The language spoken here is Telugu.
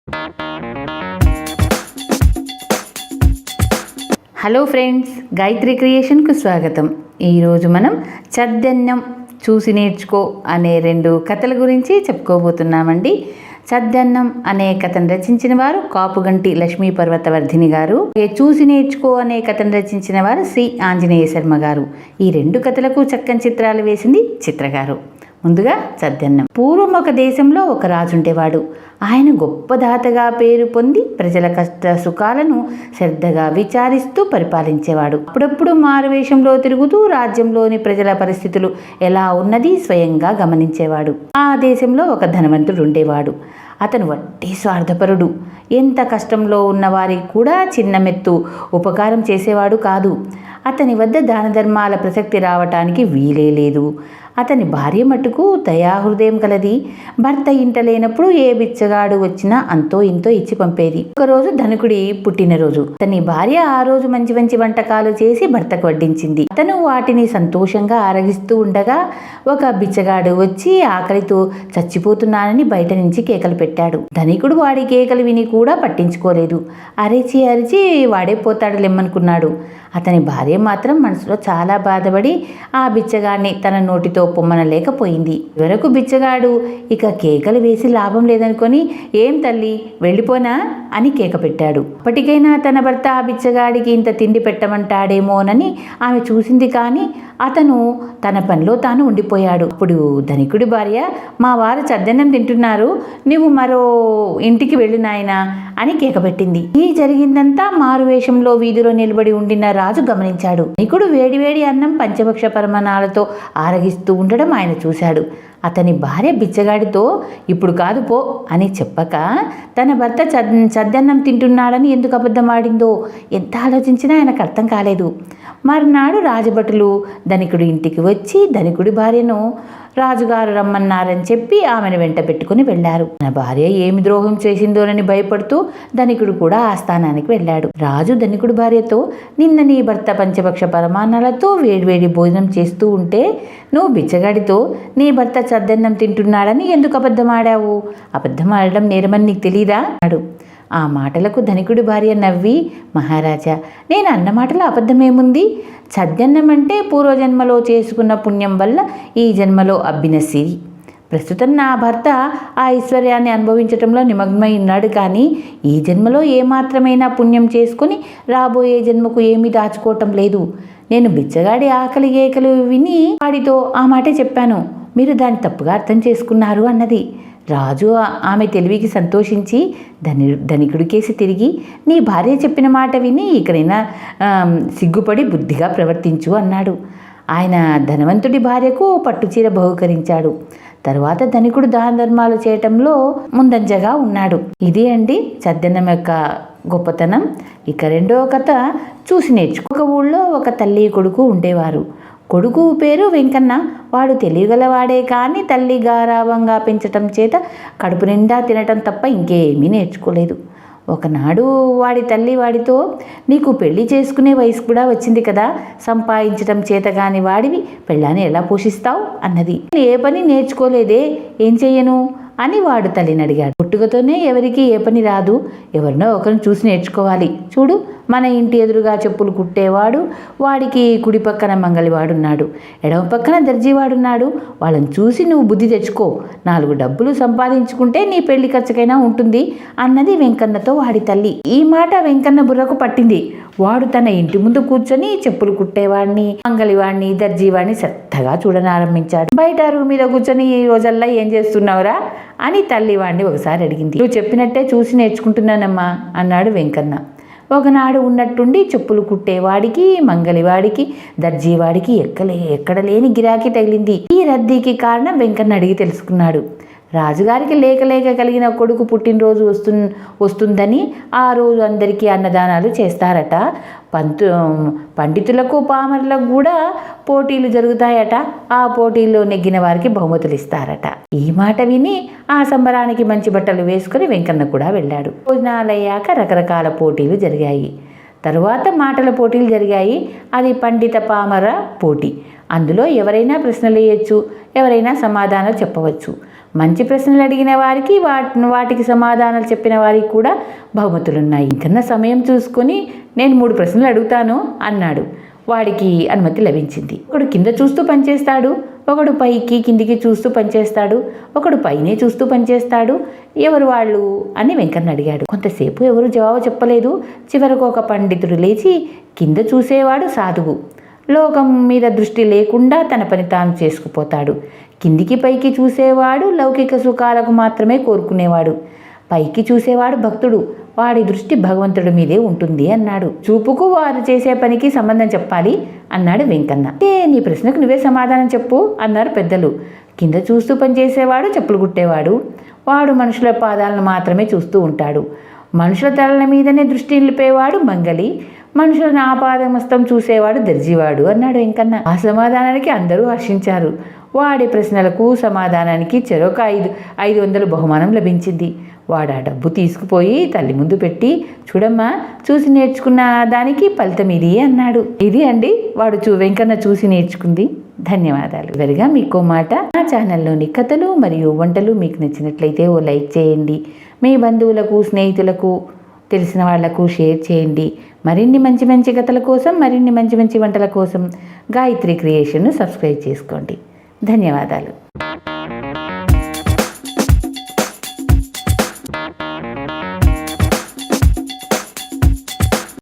హలో ఫ్రెండ్స్, గాయత్రి క్రియేషన్కు స్వాగతం. ఈరోజు మనం చద్దన్నం చూసి నేర్చుకో అనే 2 కథల గురించి చెప్పుకోబోతున్నామండి. చద్దన్నం అనే కథను రచించిన వారు కాపుగంటి లక్ష్మీ పర్వతవర్ధిని గారు. చూసి నేర్చుకో అనే కథను రచించిన వారు సి ఆంజనేయ శర్మ గారు. ఈ 2 కథలకు చక్కని చిత్రాలు వేసింది చిత్ర గారు. ముందుగా చద్దన్నం. పూర్వం ఒక దేశంలో ఒక రాజు ఉండేవాడు. ఆయన గొప్ప దాతగా పేరు పొంది ప్రజల కష్ట సుఖాలను శ్రద్ధగా విచారిస్తూ పరిపాలించేవాడు. అప్పుడప్పుడు మారువేషంలో తిరుగుతూ రాజ్యంలోని ప్రజల పరిస్థితులు ఎలా ఉన్నది స్వయంగా గమనించేవాడు. ఆ దేశంలో ఒక ధనవంతుడు ఉండేవాడు. అతను వట్టి స్వార్థపరుడు. ఎంత కష్టంలో ఉన్న వారికి కూడా చిన్న మెత్తు ఉపకారం చేసేవాడు కాదు. అతని వద్ద దాన ధర్మాల ప్రసక్తి రావటానికి వీలే లేదు. అతని భార్య మట్టుకు దయాహృదయం కలది. భర్త ఇంట లేనప్పుడు ఏ బిచ్చగాడు వచ్చినా అంతో ఇంతో ఇచ్చి పంపేది. ఒకరోజు ధనికుడి పుట్టినరోజు. అతని భార్య ఆ రోజు మంచి మంచి వంటకాలు చేసి భర్తకు వడ్డించింది. అతను వాటిని సంతోషంగా ఆరగిస్తూ ఉండగా ఒక బిచ్చగాడు వచ్చి ఆకలితో చచ్చిపోతున్నానని బయట నుంచి కేకలు పెట్టాడు. ధనికుడు వాడి కేకలు విని కూడా పట్టించుకోలేదు. అరిచి అరిచి వాడే పోతాడు లెమ్మనుకున్నాడు. అతని భార్య మాత్రం మనసులో చాలా బాధపడి ఆ బిచ్చగాడిని తన నోటితో పొమ్మనలేకపోయింది. వరకు బిచ్చగాడు ఇక కేకలు వేసి లాభం లేదనుకొని, ఏం తల్లి వెళ్ళిపోనా అని కేక పెట్టాడు. అప్పటికైనా తన భర్త ఆ బిచ్చగాడికి ఇంత తిండి పెట్టమంటాడేమోనని ఆమె చూసింది. కానీ అతను తన పనిలో తాను ఉండిపోయాడు. అప్పుడు ధనికుడి భార్య, మా వారు చద్దన్నం తింటున్నారు, నువ్వు మరో ఇంటికి వెళ్ళు నాయనా అని కేక పెట్టింది. ఈ జరిగిందంతా మారువేషంలో వీధిలో నిలబడి ఉండిన రాజు గమనించాడు. ధనికుడు వేడివేడి అన్నం పంచభక్ష పరమాణాలతో ఆరగిస్తూ ఉండడం ఆయన చూశాడు. అతని భార్య బిచ్చగాడితో ఇప్పుడు కాదు పో అని చెప్పక తన భర్త చద్దన్నం తింటున్నాడని ఎందుకు అబద్ధమాడిందో ఎంత ఆలోచించినా ఆయనకు అర్థం కాలేదు. మరునాడు రాజభటులు ధనికుడి ఇంటికి వచ్చి ధనికుడి భార్యను రాజుగారు రమ్మన్నారని చెప్పి ఆమెను వెంట పెట్టుకుని వెళ్లారు. తన భార్య ఏమి ద్రోహం చేసిందోనని భయపడుతూ ధనికుడు కూడా ఆ స్థానానికి వెళ్ళాడు. రాజు ధనికుడి భార్యతో, నిన్న నీ భర్త పంచభక్ష పరమాణాలతో వేడివేడి భోజనం చేస్తూ ఉంటే నువ్వు బిచ్చగాడితో నీ భర్త చద్దన్నం తింటున్నాడని ఎందుకు అబద్ధమాడావు? అబద్ధమాడడం నేరమని నీకు తెలీదా అన్నాడు. ఆ మాటలకు ధనికుడి భార్య నవ్వి, మహారాజా, నేను అన్న మాటలో అబద్ధమేముంది? చద్దన్నం అంటే పూర్వజన్మలో చేసుకున్న పుణ్యం వల్ల ఈ జన్మలో అబ్బిన సిరి. ప్రస్తుతం నా భర్త ఆ ఐశ్వర్యాన్ని అనుభవించటంలో నిమగ్నమై ఉన్నాడు. కానీ ఈ జన్మలో ఏమాత్రమైనా పుణ్యం చేసుకుని రాబోయే జన్మకు ఏమీ దాచుకోవటం లేదు. నేను బిచ్చగాడి ఆకలి కేకలు విని వాడితో ఆ మాటే చెప్పాను. మీరు దాన్ని తప్పుగా అర్థం చేసుకున్నారు అన్నది. రాజు ఆమె తెలివికి సంతోషించి ధనికుడికేసి తిరిగి, నీ భార్య చెప్పిన మాట విని ఇకనైనా సిగ్గుపడి బుద్ధిగా ప్రవర్తించు అన్నాడు. ఆయన ధనవంతుడి భార్యకు పట్టుచీర బహుకరించాడు. తరువాత ధనికుడు దాన ధర్మాలు చేయటంలో ముందంజగా ఉన్నాడు. ఇదే అండి చద్దన్నం యొక్క గొప్పతనం. ఇక 2వ కథ చూసి నేర్చుకో. ఒక ఊళ్ళో ఒక తల్లి కొడుకు ఉండేవారు. కొడుకు పేరు వెంకన్న. వాడు తెలియగలవాడే కానీ తల్లి గారాబంగా పెంచటం చేత కడుపు నిండా తినటం తప్ప ఇంకేమీ నేర్చుకోలేదు. ఒకనాడు వాడి తల్లి వాడితో, నీకు పెళ్లి చేసుకునే వయసు కూడా వచ్చింది కదా, సంపాదించటం చేత కాని వాడివి పెళ్ళాన్ని ఎలా పోషిస్తావు అన్నది. ఏ పని నేర్చుకోలేదే, ఏం చెయ్యను అని వాడు తల్లిని అడిగాడు. పుట్టుకతోనే ఎవరికి ఏ పని రాదు, ఎవరినో ఒకరిని చూసి నేర్చుకోవాలి. చూడు, మన ఇంటి ఎదురుగా చెప్పులు కుట్టేవాడు, వాడికి కుడి పక్కన మంగలివాడున్నాడు, ఎడమ పక్కన దర్జీవాడున్నాడు. వాళ్ళని చూసి నువ్వు బుద్ధి తెచ్చుకో, 4 డబ్బులు సంపాదించుకుంటే నీ పెళ్లి ఖర్చుకైనా ఉంటుంది అన్నది వెంకన్నతో వాడి తల్లి. ఈ మాట వెంకన్న బుర్రకు పట్టింది. వాడు తన ఇంటి ముందు కూర్చొని చెప్పులు కుట్టేవాడిని, మంగలివాడిని, దర్జీవాడిని శ్రద్ధగా చూడనారంభించాడు. బయట అరుగు మీద కూర్చొని ఈ రోజల్లా ఏం చేస్తున్నావురా అని తల్లి వాడిని ఒకసారి అడిగింది. నువ్వు చెప్పినట్టే చూసి నేర్చుకుంటున్నానమ్మా అన్నాడు వెంకన్న. ఒకనాడు ఉన్నట్టుండి చెప్పులు కుట్టేవాడికి, మంగలివాడికి, దర్జీవాడికి ఎక్కడ లేని గిరాకీ తగిలింది. ఈ రద్దీకి కారణం వెంకన్న అడిగి తెలుసుకున్నాడు. రాజుగారికి లేక కలిగిన కొడుకు పుట్టినరోజు వస్తుందని ఆ రోజు అందరికీ అన్నదానాలు చేస్తారట. పండితులకు పామరులకు కూడా పోటీలు జరుగుతాయట. ఆ పోటీల్లో నెగ్గిన వారికి బహుమతులు ఇస్తారట. ఈ మాట విని ఆ సంబరానికి మంచి బట్టలు వేసుకుని వెంకన్న కూడా వెళ్ళాడు. భోజనాలయ్యాక రకరకాల పోటీలు జరిగాయి. తరువాత మాటల పోటీలు జరిగాయి. అది పండిత పామర పోటీ. అందులో ఎవరైనా ప్రశ్నలు వేయచ్చు, ఎవరైనా సమాధానాలు చెప్పవచ్చు. మంచి ప్రశ్నలు అడిగిన వారికి వాటికి సమాధానాలు చెప్పిన వారికి కూడా బహుమతులున్నాయి. ఇంకన్నా సమయం చూసుకొని నేను 3 ప్రశ్నలు అడుగుతాను అన్నాడు. వాడికి అనుమతి లభించింది. ఒకడు కింద చూస్తూ పనిచేస్తాడు, ఒకడు పైకి కిందికి చూస్తూ పనిచేస్తాడు, ఒకడు పైనే చూస్తూ పనిచేస్తాడు. ఎవరు వాళ్ళు అని వెంకన్న అడిగాడు. కొంతసేపు ఎవరు జవాబు చెప్పలేదు. చివరకు ఒక పండితుడు లేచి, కింద చూసేవాడు సాధువు, లోకం మీద దృష్టి లేకుండా తన పని తాను చేసుకుపోతాడు. కిందికి పైకి చూసేవాడు లౌకిక సుఖాలకు మాత్రమే కోరుకునేవాడు. పైకి చూసేవాడు భక్తుడు, వాడి దృష్టి భగవంతుడి మీదే ఉంటుంది అన్నాడు. చూపుకు వారు చేసే పనికి సంబంధం చెప్పాలి అన్నాడు వెంకన్న. నీ ప్రశ్నకు నువ్వే సమాధానం చెప్పు అన్నారు పెద్దలు. కింద చూస్తూ పనిచేసేవాడు చెప్పులు కుట్టేవాడు. వాడు మనుషుల పాదాలను మాత్రమే చూస్తూ ఉంటాడు. మనుషుల తలల మీదనే దృష్టి నిలిపేవాడు మంగలి. మనుషులను ఆపాదమస్తం చూసేవాడు దర్జీవాడు అన్నాడు వెంకన్న. ఆ సమాధానానికి అందరూ హర్షించారు. వాడి ప్రశ్నలకు సమాధానానికి చెరొక 500 బహుమానం లభించింది. వాడు ఆ డబ్బు తీసుకుపోయి తల్లి ముందు పెట్టి, చూడమ్మా, చూసి నేర్చుకున్న దానికి ఫలితం ఇది అన్నాడు. ఇది అండి వెంకన్న చూసి నేర్చుకుంది. ధన్యవాదాలు. చివరిగా మీకో మాట, నా ఛానల్లోని కథలు మరియు వంటలు మీకు నచ్చినట్లయితే ఓ లైక్ చేయండి. మీ బంధువులకు, స్నేహితులకు, తెలిసిన వాళ్లకు షేర్ చేయండి. మరిన్ని మంచి మంచి కథల కోసం, మరిన్ని మంచి మంచి వంటల కోసం గాయత్రి క్రియేషన్ను సబ్స్క్రైబ్ చేసుకోండి. ధన్యవాదాలు.